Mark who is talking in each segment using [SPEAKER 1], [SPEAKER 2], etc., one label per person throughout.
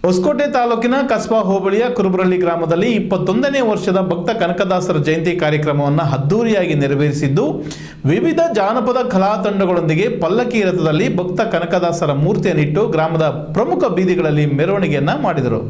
[SPEAKER 1] ಹೊಸಕೋಟೆ ತಾಲೂಕಿನ ಕಸ್ಬಾ ಹೋಬಳಿಯ ಕುರುಬರಳ್ಳಿ ಗ್ರಾಮದಲ್ಲಿ 21ನೇ ವರ್ಷದ ಭಕ್ತ ಕನಕದಾಸರ ಜಯಂತಿ ಕಾರ್ಯಕ್ರಮವನ್ನು ಅದ್ದೂರಿಯಾಗಿ ನೆರವೇರಿಸಿದ್ದು, ವಿವಿಧ ಜಾನಪದ ಕಲಾ ತಂಡಗಳೊಂದಿಗೆ ಪಲ್ಲಕ್ಕಿ ರಥದಲ್ಲಿ ಭಕ್ತ ಕನಕದಾಸರ ಮೂರ್ತಿಯನ್ನಿಟ್ಟು ಗ್ರಾಮದ ಪ್ರಮುಖ ಬೀದಿಗಳಲ್ಲಿ ಮೆರವಣಿಗೆಯನ್ನ ಮಾಡಿದರು.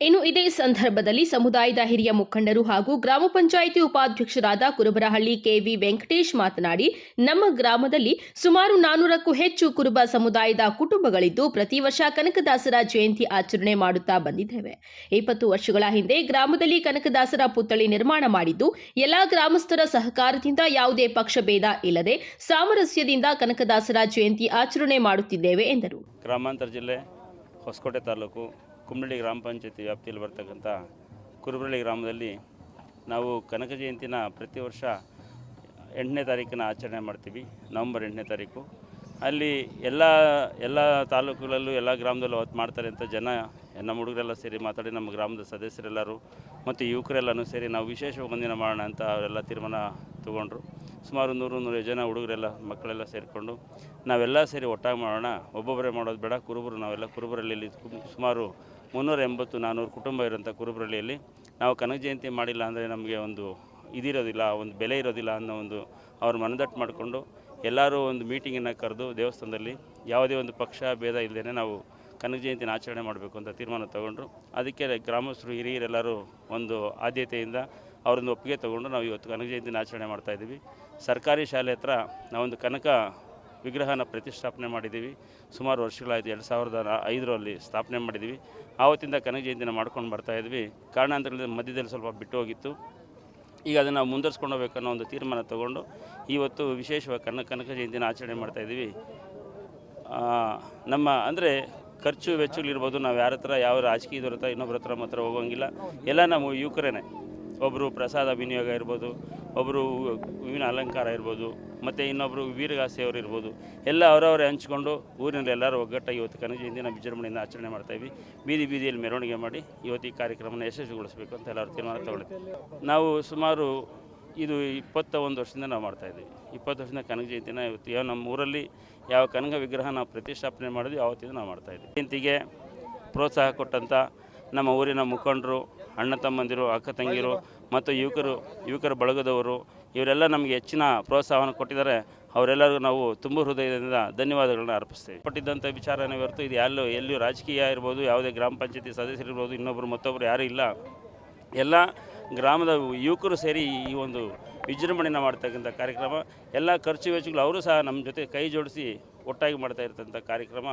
[SPEAKER 2] ಇನ್ನು ಇದೇ ಸಂದರ್ಭದಲ್ಲಿ ಸಮುದಾಯದ ಹಿರಿಯ ಮುಖಂಡರು ಹಾಗೂ ಗ್ರಾಮ ಪಂಚಾಯಿತಿ ಉಪಾಧ್ಯಕ್ಷರಾದ ಕುರುಬರಹಳ್ಳಿ ಕೆವಿ ವೆಂಕಟೇಶ್ ಮಾತನಾಡಿ, ನಮ್ಮ ಗ್ರಾಮದಲ್ಲಿ ಸುಮಾರು 400ಕ್ಕೂ ಹೆಚ್ಚು ಕುರುಬ ಸಮುದಾಯದ ಕುಟುಂಬಗಳಿದ್ದು ಪ್ರತಿ ವರ್ಷ ಕನಕದಾಸರ ಜಯಂತಿ ಆಚರಣೆ ಮಾಡುತ್ತಾ ಬಂದಿದ್ದೇವೆ. 20 ವರ್ಷಗಳ ಹಿಂದೆ ಗ್ರಾಮದಲ್ಲಿ ಕನಕದಾಸರ ಪುತ್ಥಳಿ ನಿರ್ಮಾಣ ಮಾಡಿದ್ದು, ಎಲ್ಲಾ ಗ್ರಾಮಸ್ಥರ ಸಹಕಾರದಿಂದ ಯಾವುದೇ ಪಕ್ಷಭೇದ ಇಲ್ಲದೆ ಸಾಮರಸ್ಯದಿಂದ ಕನಕದಾಸರ ಜಯಂತಿ ಆಚರಣೆ ಮಾಡುತ್ತಿದ್ದೇವೆ ಎಂದರು.
[SPEAKER 3] ಗ್ರಾಮಾಂತರ ಜಿಲ್ಲೆ ಹೊಸಕೋಟೆ ತಾಲೂಕು ಕುಂಬಳಳ್ಳಿ ಗ್ರಾಮ ಪಂಚಾಯತಿ ವ್ಯಾಪ್ತಿಯಲ್ಲಿ ಬರ್ತಕ್ಕಂಥ ಕುರುಬರಳ್ಳಿ ಗ್ರಾಮದಲ್ಲಿ ನಾವು ಕನಕ ಜಯಂತಿನ ಪ್ರತಿ ವರ್ಷ 8ನೇ ತಾರೀಕಿನ ಆಚರಣೆ ಮಾಡ್ತೀವಿ. ನವಂಬರ್ 8ನೇ ತಾರೀಕು. ಅಲ್ಲಿ ಎಲ್ಲ ತಾಲೂಕುಗಳಲ್ಲೂ ಎಲ್ಲ ಗ್ರಾಮದಲ್ಲೂ ಅವತ್ತು ಮಾಡ್ತಾರೆ ಅಂತ ನಮ್ಮ ಹುಡುಗರೆಲ್ಲ ಸೇರಿ ಮಾತಾಡಿ ನಮ್ಮ ಗ್ರಾಮದ ಸದಸ್ಯರೆಲ್ಲರೂ ಮತ್ತು ಯುವಕರೆಲ್ಲನೂ ಸೇರಿ ನಾವು ವಿಶೇಷವಾಗಿ ಒಂದಿನ ಮಾಡೋಣ ಅಂತ ಅವರೆಲ್ಲ ತೀರ್ಮಾನ ತೊಗೊಂಡ್ರು. ಸುಮಾರು 100 ಜನ ಹುಡುಗರೆಲ್ಲ ಮಕ್ಕಳೆಲ್ಲ ಸೇರಿಕೊಂಡು ನಾವೆಲ್ಲ ಸೇರಿ ಒಟ್ಟಾಗಿ ಮಾಡೋಣ, ಒಬ್ಬೊಬ್ಬರೇ ಮಾಡೋದು ಬೇಡ, ನಾವೆಲ್ಲ ಕುರುಬರಳ್ಳಿಯಲ್ಲಿ ಸುಮಾರು 380-400 ಕುಟುಂಬ ಇರೋಂಥ ಕುರುಬರಳ್ಳಿಯಲ್ಲಿ ನಾವು ಕನಕ ಜಯಂತಿ ಮಾಡಿಲ್ಲ ಅಂದರೆ ನಮಗೆ ಒಂದು ಇದಿರೋದಿಲ್ಲ, ಒಂದು ಬೆಲೆ ಇರೋದಿಲ್ಲ ಅನ್ನೋ ಒಂದು ಅವ್ರ ಮನದಟ್ಟು ಮಾಡಿಕೊಂಡು ಎಲ್ಲರೂ ಒಂದು ಮೀಟಿಂಗನ್ನು ಕರೆದು ದೇವಸ್ಥಾನದಲ್ಲಿ ಯಾವುದೇ ಒಂದು ಪಕ್ಷ ಭೇದ ಇಲ್ಲದೇ ನಾವು ಕನಕ ಜಯಂತಿನ ಆಚರಣೆ ಮಾಡಬೇಕು ಅಂತ ತೀರ್ಮಾನ ತೊಗೊಂಡ್ರು. ಅದಕ್ಕೆ ಗ್ರಾಮಸ್ಥರು ಹಿರಿಯರೆಲ್ಲರೂ ಒಂದು ಆದ್ಯತೆಯಿಂದ ಅವರೊಂದು ಒಪ್ಪಿಗೆ ತೊಗೊಂಡು ನಾವು ಇವತ್ತು ಕನಕ ಜಯಂತಿನ ಆಚರಣೆ ಮಾಡ್ತಾಯಿದ್ದೀವಿ. ಸರ್ಕಾರಿ ಶಾಲೆ ಹತ್ರ ನಾವೊಂದು ಕನಕ ವಿಗ್ರಹನ ಪ್ರತಿಷ್ಠಾಪನೆ ಮಾಡಿದ್ದೀವಿ. ಸುಮಾರು ವರ್ಷಗಳಾಯಿತು, 2005ರಲ್ಲಿ ಸ್ಥಾಪನೆ ಮಾಡಿದ್ದೀವಿ. ಆವತ್ತಿಂದ ಕನಕ ಜಯಂತಿನ ಮಾಡ್ಕೊಂಡು ಬರ್ತಾಯಿದ್ವಿ. ಕಾರಣಾಂತರಗಳಿಂದ ಮಧ್ಯದಲ್ಲಿ ಸ್ವಲ್ಪ ಬಿಟ್ಟು ಹೋಗಿತ್ತು. ಈಗ ಅದನ್ನು ನಾವು ಮುಂದುವರ್ಸ್ಕೊಂಡು ಹೋಗ್ಬೇಕನ್ನೋ ಒಂದು ತೀರ್ಮಾನ ತೊಗೊಂಡು ಇವತ್ತು ವಿಶೇಷವಾಗಿ ಕನಕ ಜಯಂತಿನ ಆಚರಣೆ ಮಾಡ್ತಾಯಿದ್ದೀವಿ. ನಮ್ಮ ಅಂದರೆ ಖರ್ಚು ವೆಚ್ಚಗಳಿರ್ಬೋದು, ನಾವು ಯಾರ ಹತ್ರ ಯಾವ ರಾಜಕೀಯದವ್ರ ಹತ್ರ ಇನ್ನೊಬ್ಬರ ಹತ್ರ ಮಾತ್ರ ಹೋಗೋಂಗಿಲ್ಲ. ಎಲ್ಲ ನಮ್ಮ ಯುವಕರೇ. ಒಬ್ಬರು ಪ್ರಸಾದ ವಿನಿಯೋಗ ಇರ್ಬೋದು, ಒಬ್ಬರು ಹೂವಿನ ಅಲಂಕಾರ ಇರ್ಬೋದು, ಮತ್ತು ಇನ್ನೊಬ್ಬರು ವೀರಗಾಸೆಯವರು ಇರ್ಬೋದು, ಎಲ್ಲ ಅವರವರೇ ಹಂಚ್ಕೊಂಡು ಊರಿನಲ್ಲಿ ಎಲ್ಲರೂ ಒಗ್ಗಟ್ಟಾಗಿ ಇವತ್ತು ಕನಕ ಜಯಂತಿನ ವಿಜೃಂಭಣೆಯಿಂದ ಆಚರಣೆ ಮಾಡ್ತಾಯಿದ್ವಿ. ಬೀದಿಯಲ್ಲಿ ಮೆರವಣಿಗೆ ಮಾಡಿ ಇವತ್ತು ಈ ಕಾರ್ಯಕ್ರಮನ ಯಶಸ್ವಿಗೊಳಿಸಬೇಕು ಅಂತ ಎಲ್ಲರೂ ತೀರ್ಮಾನ ತಗೊಳ್ತೀವಿ. ನಾವು ಸುಮಾರು ಇದು 21 ವರ್ಷದಿಂದ ನಾವು ಮಾಡ್ತಾಯಿದ್ವಿ. 20 ವರ್ಷದಿಂದ ಕನಕ ಜಯಂತಿನ ಇವತ್ತು ಯಾವ ನಮ್ಮ ಊರಲ್ಲಿ ಯಾವ ಕನಕ ವಿಗ್ರಹ ನಾವು ಪ್ರತಿಷ್ಠಾಪನೆ ಮಾಡಿದ್ವಿ ಆವತ್ತಿಂದ ನಾವು ಮಾಡ್ತಾಯಿದ್ವಿ. ಜಯಂತಿಗೆ ಪ್ರೋತ್ಸಾಹ ಕೊಟ್ಟಂಥ ನಮ್ಮ ಊರಿನ ಮುಖಂಡರು, ಅಣ್ಣ ತಮ್ಮಂದಿರು, ಅಕ್ಕ ತಂಗಿರು ಮತ್ತು ಯುವಕರ ಬಳಗದವರು ಇವರೆಲ್ಲ ನಮಗೆ ಹೆಚ್ಚಿನ ಪ್ರೋತ್ಸಾಹವನ್ನು ಕೊಟ್ಟಿದ್ದಾರೆ. ಅವರೆಲ್ಲರಿಗೂ ನಾವು ತುಂಬ ಹೃದಯದಿಂದ ಧನ್ಯವಾದಗಳನ್ನ ಅರ್ಪಿಸ್ತೇವೆ. ಕೊಟ್ಟಿದ್ದಂಥ ವಿಚಾರನೇ ಹೊರತು ಇದು ಎಲ್ಲಿಯೂ ರಾಜಕೀಯ ಇರ್ಬೋದು, ಯಾವುದೇ ಗ್ರಾಮ ಪಂಚಾಯತಿ ಸದಸ್ಯರಿರ್ಬೋದು, ಮತ್ತೊಬ್ಬರು ಯಾರೂ ಇಲ್ಲ. ಎಲ್ಲ ಗ್ರಾಮದ ಯುವಕರು ಸೇರಿ ಈ ಒಂದು ವಿಜೃಂಭಣೆನ ಮಾಡ್ತಕ್ಕಂಥ ಕಾರ್ಯಕ್ರಮ. ಎಲ್ಲ ಖರ್ಚು ವೆಚ್ಚಗಳು ಅವರು ಸಹ ನಮ್ಮ ಜೊತೆ ಕೈ ಜೋಡಿಸಿ ಒಟ್ಟಾಗಿ ಮಾಡ್ತಾ ಇರ್ತಕ್ಕಂಥ ಕಾರ್ಯಕ್ರಮ.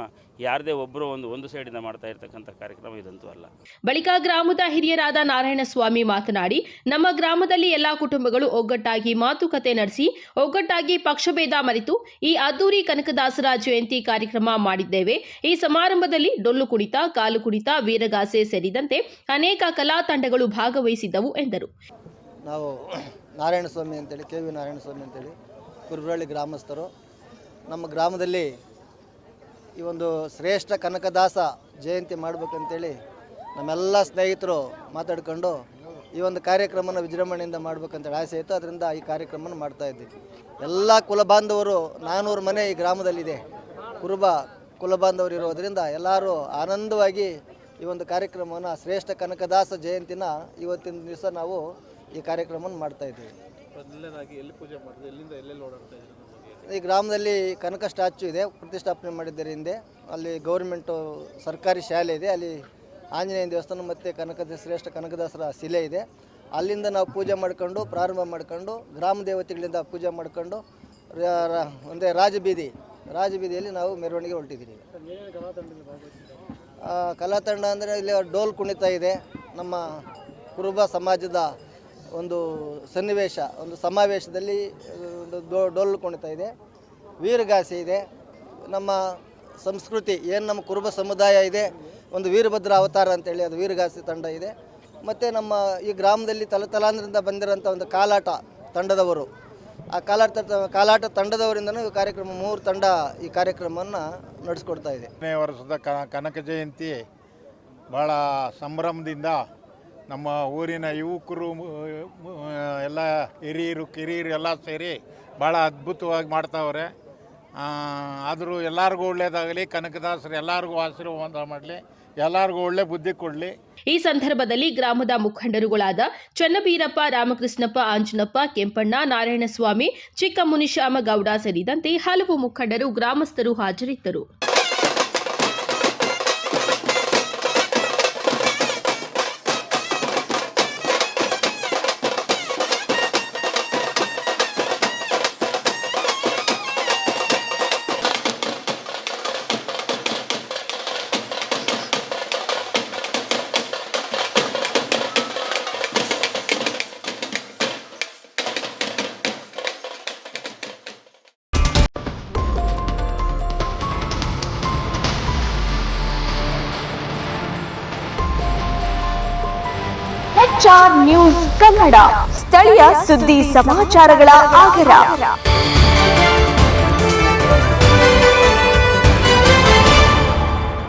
[SPEAKER 3] ಯಾರದೇ ಒಬ್ಬರು ಒಂದು ಸೈಡಿಂದ ಮಾಡ್ತಾ ಇರ್ತಕ್ಕಂಥ ಕಾರ್ಯಕ್ರಮ ಇದಂತೂ ಅಲ್ಲ.
[SPEAKER 2] ಬಳಿಕ ಗ್ರಾಮದ ಹಿರಿಯರಾದ ನಾರಾಯಣಸ್ವಾಮಿ ಮಾತನಾಡಿ, ನಮ್ಮ ಗ್ರಾಮದಲ್ಲಿ ಎಲ್ಲಾ ಕುಟುಂಬಗಳು ಒಗ್ಗಟ್ಟಾಗಿ ಮಾತುಕತೆ ನಡೆಸಿ ಒಗ್ಗಟ್ಟಾಗಿ ಪಕ್ಷಭೇದ ಮರೆತು ಈ ಅದ್ದೂರಿ ಕನಕದಾಸರ ಜಯಂತಿ ಕಾರ್ಯಕ್ರಮ ಮಾಡಿದ್ದೇವೆ. ಈ ಸಮಾರಂಭದಲ್ಲಿ ಡೊಳ್ಳು ಕುಣಿತ, ಕಾಲು ಕುಣಿತ, ವೀರಗಾಸೆ ಸೇರಿದಂತೆ ಅನೇಕ ಕಲಾ ತಂಡಗಳು ಭಾಗವಹಿಸಿದ್ದವು ಎಂದರು.
[SPEAKER 4] ನಾವು ನಾರಾಯಣಸ್ವಾಮಿ ಅಂತೇಳಿ, ಕೆವಿ ನಾರಾಯಣಸ್ವಾಮಿ ಅಂತೇಳಿ ಕುರುಬರಳ್ಳಿ ಗ್ರಾಮಸ್ಥರು. ನಮ್ಮ ಗ್ರಾಮದಲ್ಲಿ ಈ ಒಂದು ಶ್ರೇಷ್ಠ ಕನಕದಾಸ ಜಯಂತಿ ಮಾಡಬೇಕಂತೇಳಿ ನಮ್ಮೆಲ್ಲ ಸ್ನೇಹಿತರು ಮಾತಾಡ್ಕೊಂಡು ಈ ಒಂದು ಕಾರ್ಯಕ್ರಮನ ವಿಜೃಂಭಣೆಯಿಂದ ಮಾಡಬೇಕಂತೇಳಿ ಆಸೆ ಇತ್ತು. ಅದರಿಂದ ಈ ಕಾರ್ಯಕ್ರಮನ ಮಾಡ್ತಾಯಿದ್ದೀವಿ. ಎಲ್ಲ ಕುಲಬಾಂಧವರು 400 ಮನೆ ಈ ಗ್ರಾಮದಲ್ಲಿದೆ. ಕುರುಬ ಕುಲಬಾಂಧವರು ಇರೋದರಿಂದ ಎಲ್ಲರೂ ಆನಂದವಾಗಿ ಈ ಒಂದು ಕಾರ್ಯಕ್ರಮವನ್ನು ಶ್ರೇಷ್ಠ ಕನಕದಾಸ ಜಯಂತಿನ ಇವತ್ತಿನ ದಿವಸ ನಾವು ಈ ಕಾರ್ಯಕ್ರಮವನ್ನು ಮಾಡ್ತಾಯಿದ್ದೀವಿ. ಈ ಗ್ರಾಮದಲ್ಲಿ ಕನಕ ಸ್ಟ್ಯಾಚು ಇದೆ, ಪ್ರತಿಷ್ಠಾಪನೆ ಮಾಡಿದ್ದಾರೆ ಹಿಂದೆ. ಅಲ್ಲಿ ಗೌರ್ಮೆಂಟು ಸರ್ಕಾರಿ ಶಾಲೆ ಇದೆ, ಅಲ್ಲಿ ಆಂಜನೇಯ ದೇವಸ್ಥಾನ ಮತ್ತು ಶ್ರೇಷ್ಠ ಕನಕದಾಸರ ಶಿಲೆ ಇದೆ. ಅಲ್ಲಿಂದ ನಾವು ಪೂಜೆ ಮಾಡ್ಕೊಂಡು ಪ್ರಾರಂಭ ಮಾಡ್ಕೊಂಡು ಗ್ರಾಮ ದೇವತೆಗಳಿಂದ ಪೂಜೆ ಮಾಡ್ಕೊಂಡು ಒಂದೇ ರಾಜಬೀದಿಯಲ್ಲಿ ನಾವು ಮೆರವಣಿಗೆ ಹೊರಟಿದ್ದೀವಿ. ಕಲಾ ತಂಡ ಅಂದರೆ ಇಲ್ಲಿ ಡೋಲ್ ಕುಣಿತ ಇದೆ. ನಮ್ಮ ಕುರುಬ ಸಮಾಜದ ಒಂದು ಸನ್ನಿವೇಶ, ಒಂದು ಸಮಾವೇಶದಲ್ಲಿ ಡೋಲು ಕುಣಿತ ಇದೆ. ವೀರಗಾಸೆ ಇದೆ. ನಮ್ಮ ಸಂಸ್ಕೃತಿ ಏನು ನಮ್ಮ ಕುರುಬ ಸಮುದಾಯ ಇದೆ, ಒಂದು ವೀರಭದ್ರ ಅವತಾರ ಅಂತೇಳಿ ಅದು ವೀರಗಾಸೆ ತಂಡ ಇದೆ. ಮತ್ತು ನಮ್ಮ ಈ ಗ್ರಾಮದಲ್ಲಿ ತಲತಲಾಂತರದಿಂದ ಬಂದಿರೋಂಥ ಒಂದು ಕಾಲಾಟ ತಂಡದವರು, ಆ ಕಾಲಾಟ ತಂಡದವರಿಂದನೂ ಈ ಕಾರ್ಯಕ್ರಮ 3 ತಂಡ ಈ ಕಾರ್ಯಕ್ರಮವನ್ನು ನಡೆಸ್ಕೊಡ್ತಾ ಇದೆ.
[SPEAKER 5] 10ನೇ ವರ್ಷದ ಕನಕ ಜಯಂತಿ ಭಾಳ ಸಂಭ್ರಮದಿಂದ ನಮ್ಮ ಊರಿನ ಯುವಕರು ಎಲ್ಲ ಹಿರಿಯರು ಕಿರಿಯರು ಎಲ್ಲ ಸೇರಿ ಭಾಳ ಅದ್ಭುತವಾಗಿ ಮಾಡ್ತಾವ್ರೆ. ಆದರೂ ಎಲ್ಲರಿಗೂ ಒಳ್ಳೆಯದಾಗಲಿ, ಕನಕದಾಸರು ಎಲ್ಲರಿಗೂ ಆಶೀರ್ವಾದ ಮಾಡಲಿ, ಎಲ್ಲರಿಗೂ ಒಳ್ಳೆ ಬುದ್ಧಿ ಕೊಡಲಿ.
[SPEAKER 2] ಈ ಸಂದರ್ಭದಲ್ಲಿ ಗ್ರಾಮದ ಮುಖಂಡರುಗಳಾದ ಚನ್ನಬೀರಪ್ಪ, ರಾಮಕೃಷ್ಣಪ್ಪ, ಆಂಜನಪ್ಪ, ಕೆಂಪಣ್ಣ, ನಾರಾಯಣಸ್ವಾಮಿ, ಚಿಕ್ಕ ಮುನಿಶ್ಯಾಮ ಗೌಡ ಸೇರಿದಂತೆ ಹಲವು ಮುಖಂಡರು, ಗ್ರಾಮಸ್ಥರು ಹಾಜರಿದ್ದರು.
[SPEAKER 6] HR ನ್ಯೂಸ್ ಕನ್ನಡ, ಸ್ಥಳೀಯ ಸುದ್ದಿ ಸಮಾಚಾರಗಳ ಆಗರ.